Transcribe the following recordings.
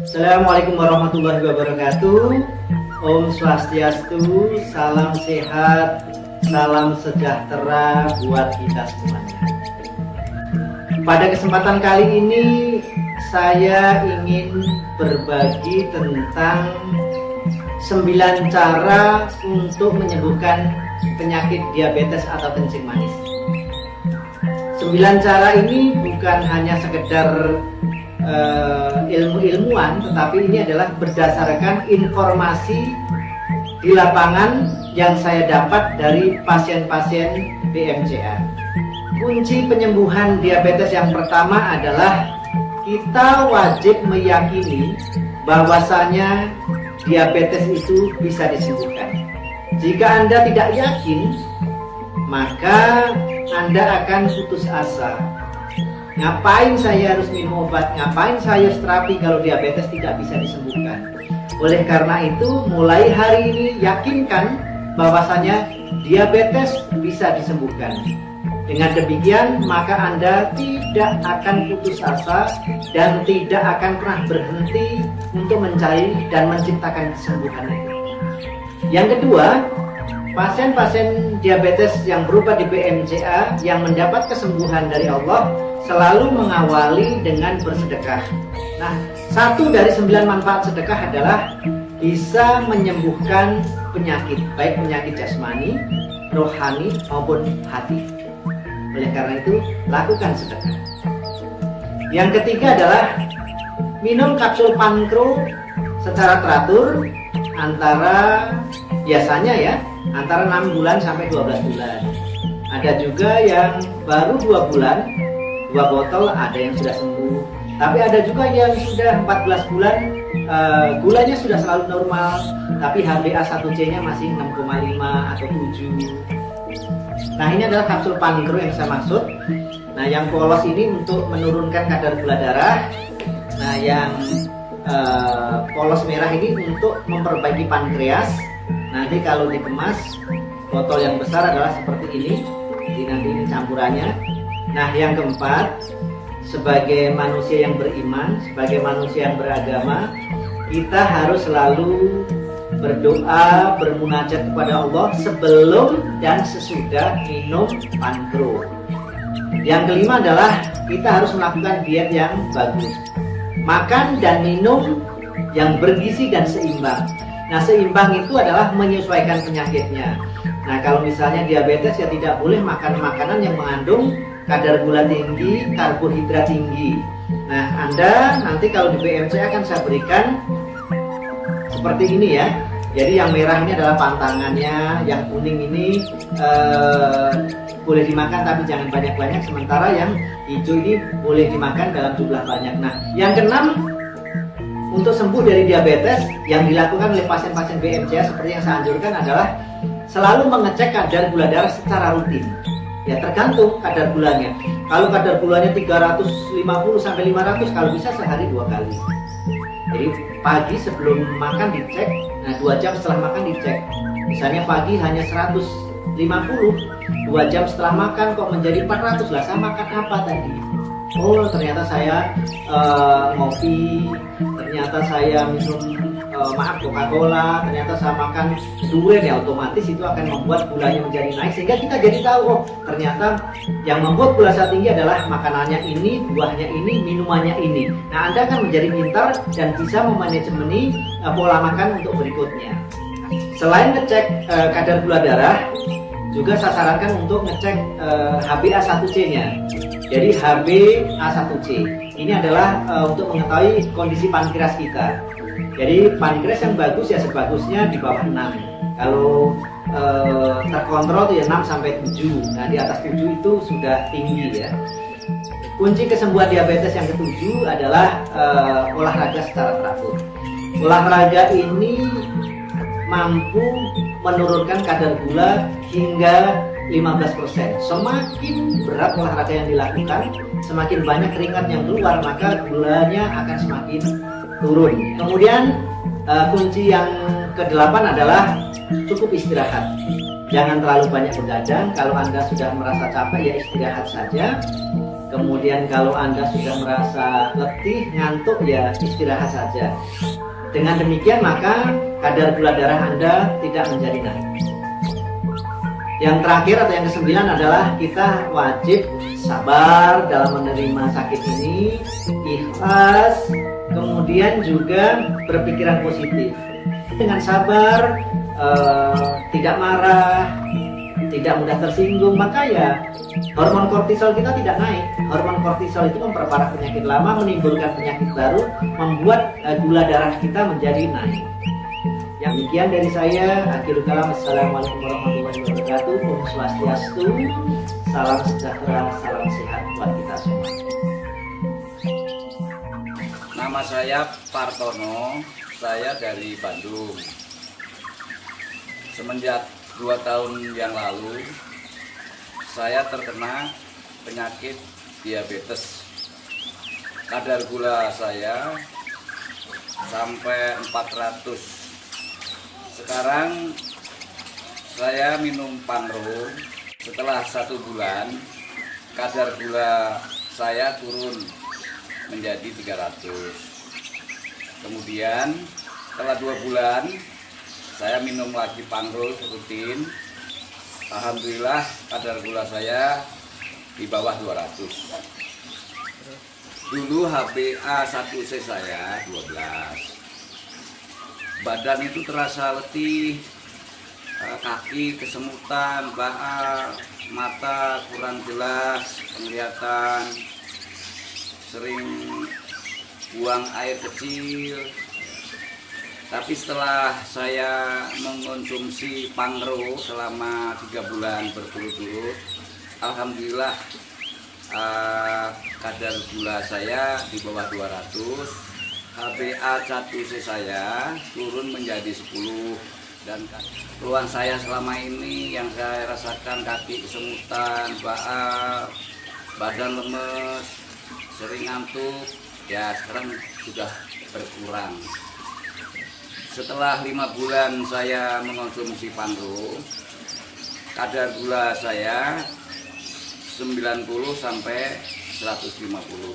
Assalamualaikum warahmatullahi wabarakatuh. Om Swastiastu, salam sehat, salam sejahtera buat kita semuanya. Pada kesempatan kali ini saya ingin berbagi tentang 9 cara untuk menyembuhkan penyakit diabetes atau kencing manis. 9 cara ini bukan hanya sekedar ilmu-ilmuwan, tetapi ini adalah berdasarkan informasi di lapangan yang saya dapat dari pasien-pasien BMCA. Kunci penyembuhan diabetes yang pertama adalah kita wajib meyakini bahwasanya diabetes itu bisa disembuhkan. Jika Anda tidak yakin, maka Anda akan putus asa. Ngapain saya harus minum obat? Ngapain saya harus terapi kalau diabetes tidak bisa disembuhkan? Oleh karena itu, mulai hari ini yakinkan bahwasanya diabetes bisa disembuhkan. Dengan demikian, maka Anda tidak akan putus asa dan tidak akan pernah berhenti untuk mencari dan menciptakan kesembuhan itu. Yang kedua, pasien-pasien diabetes yang berobat di BMCA yang mendapat kesembuhan dari Allah selalu mengawali dengan bersedekah. Nah, 1 dari 9 manfaat sedekah adalah bisa menyembuhkan penyakit, baik penyakit jasmani, rohani maupun hati. Oleh karena itu, lakukan sedekah. Yang ketiga adalah minum kapsul pankro secara teratur biasanya antara 6 bulan sampai 12 bulan. Ada juga yang baru 2 bulan, 2 botol, ada yang sudah sembuh. Tapi ada juga yang sudah 14 bulan, gulanya sudah selalu normal, tapi HbA1c-nya masih 6,5 atau 7. Nah, ini adalah kapsul pankro yang saya maksud. Nah, yang polos ini untuk menurunkan kadar gula darah. Nah, yang polos merah ini untuk memperbaiki pankreas. Nanti kalau dikemas, botol yang besar adalah seperti ini. Jadi nanti ini campurannya. Nah, yang keempat, sebagai manusia yang beriman, sebagai manusia yang beragama, kita harus selalu berdoa, bermunajat kepada Allah sebelum dan sesudah minum pankro. Yang kelima adalah kita harus melakukan diet yang bagus. Makan dan minum yang bergizi dan seimbang. Nah, seimbang itu adalah menyesuaikan penyakitnya. Nah, kalau misalnya diabetes ya tidak boleh makan makanan yang mengandung kadar gula tinggi, karbohidrat tinggi. Nah, Anda nanti kalau di BMC akan saya berikan seperti ini ya. Jadi yang merah ini adalah pantangannya, yang kuning ini boleh dimakan tapi jangan banyak-banyak, sementara yang hijau ini boleh dimakan dalam jumlah banyak. Nah, yang keenam, untuk sembuh dari diabetes yang dilakukan oleh pasien-pasien BMCA seperti yang saya anjurkan adalah selalu mengecek kadar gula darah secara rutin. Ya, tergantung kadar gulanya. Kalau kadar gulanya 350 sampai 500, kalau bisa sehari 2 kali. Jadi pagi sebelum makan dicek, nah 2 jam setelah makan dicek. Misalnya pagi hanya 150, 2 jam setelah makan kok menjadi 400, lah saya makan apa tadi? Oh, ternyata saya ngopi, ternyata saya minum Coca-Cola, ternyata saya makan durian, ya otomatis itu akan membuat gulanya menjadi naik, sehingga kita jadi tahu, oh ternyata yang membuat gula saya tinggi adalah makanannya ini, buahnya ini, minumannya ini. Nah, Anda akan menjadi pintar dan bisa memanajemeni pola makan untuk berikutnya. Selain ngecek kadar gula darah, juga saya sarankan untuk ngecek HbA1c-nya. Jadi HbA1c ini adalah untuk mengetahui kondisi pankreas kita. Jadi pankreas yang bagus ya sebagusnya di bawah 6. Kalau terkontrol itu ya 6 sampai 7. Nah, di atas 7 itu sudah tinggi ya. Kunci kesembuhan diabetes yang ketujuh adalah olahraga secara teratur. Olahraga ini mampu menurunkan kadar gula hingga 15%. Semakin berat olahraga yang dilakukan, semakin banyak keringat yang keluar, maka gulanya akan semakin turun. Kemudian kunci yang ke-8 adalah cukup istirahat. Jangan terlalu banyak begadang. Kalau Anda sudah merasa capek ya istirahat saja. Kemudian kalau Anda sudah merasa letih, ngantuk, ya istirahat saja. Dengan demikian maka kadar gula darah Anda tidak menjadi naik. Yang terakhir atau yang kesembilan adalah kita wajib sabar dalam menerima sakit ini, ikhlas, kemudian juga berpikiran positif. Dengan sabar, tidak marah, tidak mudah tersinggung, maka ya hormon kortisol kita tidak naik. Hormon kortisol itu memperparah penyakit lama, menimbulkan penyakit baru, membuat gula darah kita menjadi naik. Yang demikian dari saya. Akhirul kalam. Assalamualaikum warahmatullahi wabarakatuh. Om Swastiastu. Salam sejahtera, salam sehat buat kita semua. Nama saya Partono, saya dari Bandung. Semenjak 2 tahun yang lalu, saya terkena penyakit diabetes. Kadar gula saya sampai 400. Sekarang saya minum Panro. Setelah 1 bulan, kadar gula saya turun menjadi 300. Kemudian setelah 2 bulan, saya minum lagi Panro rutin. Alhamdulillah kadar gula saya di bawah 200. Dulu HbA1c saya 12. Badan itu terasa letih, kaki kesemutan, baal, mata kurang jelas penglihatan, sering buang air kecil. Tapi setelah saya mengkonsumsi Panro selama 3 bulan berturut-turut, alhamdulillah kadar gula saya di bawah 200. HbA1c saya turun menjadi 10, dan keluhan saya selama ini yang saya rasakan kaki kesemutan, baal, badan lemes, sering ngantuk, ya sekarang sudah berkurang. Setelah 5 bulan saya mengonsumsi Panro, kadar gula saya 90 sampai 150.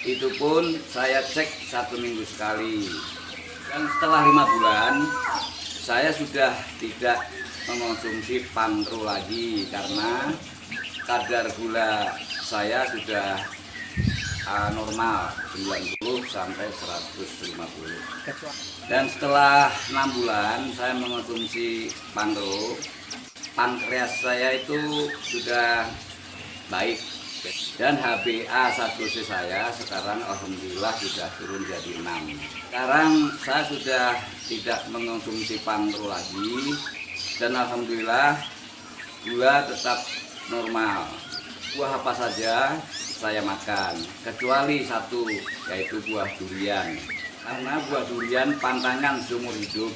Itu pun saya cek 1 minggu sekali. Dan setelah 5 bulan, saya sudah tidak mengonsumsi Panro lagi karena kadar gula saya sudah normal 90 sampai 150. Dan setelah 6 bulan saya mengonsumsi Panro, pankreas saya itu sudah baik. Dan HbA1c saya sekarang alhamdulillah sudah turun jadi 6. Sekarang saya sudah tidak mengonsumsi Panro lagi, dan alhamdulillah gula tetap normal. Buah apa saja saya makan, kecuali 1, yaitu buah durian. Karena buah durian pantangan seumur hidup,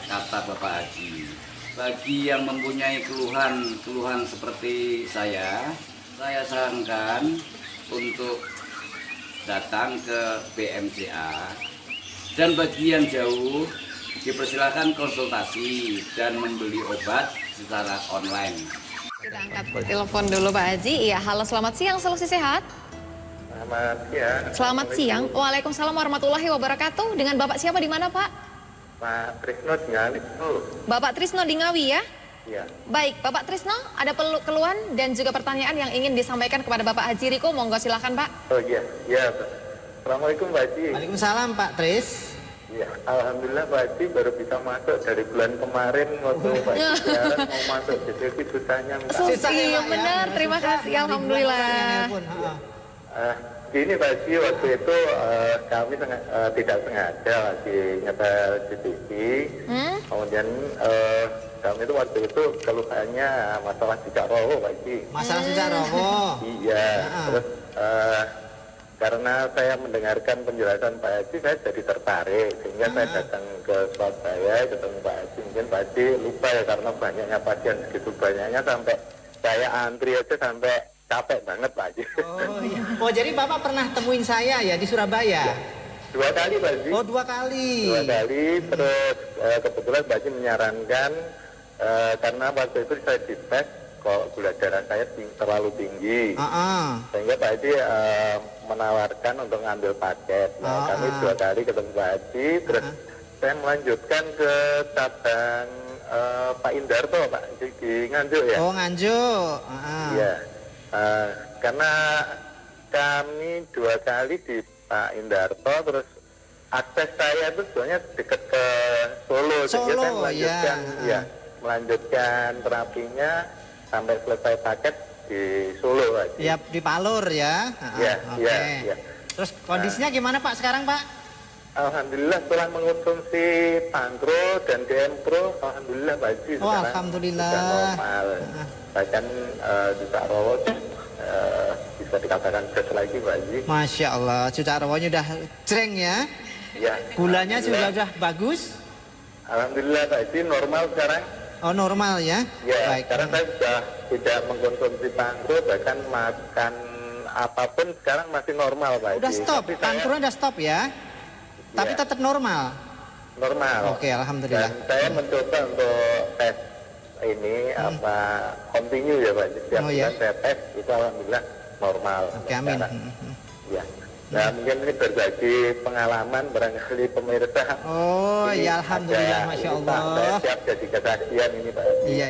kata Bapak Haji. Bagi yang mempunyai keluhan seperti saya sarankan untuk datang ke BMCA, dan bagi yang jauh dipersilakan konsultasi dan membeli obat secara online. Kita angkat telepon dulu Pak Haji. Iya, halo, selamat siang, solusi sehat. Selamat siang. Selamat siang. Waalaikumsalam warahmatullahi wabarakatuh. Dengan Bapak siapa di mana, Pak? Pak Trisno di Ngawi. Bapak Trisno di Ngawi ya? Iya. Baik, Bapak Trisno, ada keluhan dan juga pertanyaan yang ingin disampaikan kepada Bapak Haji Riko. Monggo silakan, Pak. Oh iya, iya. Assalamualaikum Pak Haji. Waalaikumsalam Pak Tris. Iya, alhamdulillah Pak Haji baru bisa masuk dari bulan kemarin waktu Pak Haji siaran mau masuk, jadi susahnya. Susah, iya benar, terima kasih, alhamdulillah. Gini Pak Haji, waktu itu kami tidak sengaja lagi nyetel di TV. Kemudian kami itu waktu itu keluhannya masalah cicak roho Pak Haji. Masalah cicak roho. Iya, terus karena saya mendengarkan penjelasan Pak Haji, saya jadi tertarik sehingga saya datang ke Surabaya ketemu Pak Haji. Mungkin Pak Haji lupa ya karena banyaknya pasien, segitu banyaknya sampai saya antri aja sampai capek banget Pak Haji. Oh iya. Oh jadi Bapak pernah temuin saya ya di Surabaya? Ya, 2 kali Pak Haji. Oh 2 kali. 2 kali, terus kebetulan Pak Haji menyarankan karena waktu itu saya dites kok gula darah saya terlalu tinggi. Sehingga Pak Haji menawarkan untuk ngambil paket. Nah, kami 2 kali ketemu Pak Haji, terus saya melanjutkan ke cabang Pak Indarto, Pak, di Nganjuk ya. Oh, Nganjuk. Iya. Karena kami 2 kali di Pak Indarto, terus akses saya itu sebenarnya dekat ke Solo, sehingga saya melanjutkan, melanjutkan terapinya sampai selesai paket di Solo, Pak. Ya, di Palur ya. Iya. Terus kondisinya gimana Pak sekarang, Pak? Alhamdulillah setelah mengonsumsi Pangro dan DM Pro, alhamdulillah Pak Haji sekarang alhamdulillah sudah normal. Bahkan Juta Rowo bisa dikatakan fresh lagi Pak Haji. Masya Allah, Juta Rowonya udah jreng ya. Ya. Gulanya juga udah bagus. Alhamdulillah Pak Haji normal sekarang. Oh, normal ya. Ya, baik. sekarang saya sudah tidak mengkonsumsi Pangro, bahkan makan apapun sekarang masih normal Pak Haji. Udah stop, Pangro udah stop ya. Tapi tetap normal. Normal. Oke, alhamdulillah. Dan saya mencoba untuk tes ini continue ya Pak. Setiap bulan saya tes itu alhamdulillah normal. Oke, amin. Ya. Nah, mungkin ini berbagi pengalaman barangkali pemirsa. Oh, ya alhamdulillah, Masya Allah. Saya siap jadi kesaksian ini Pak. Iya.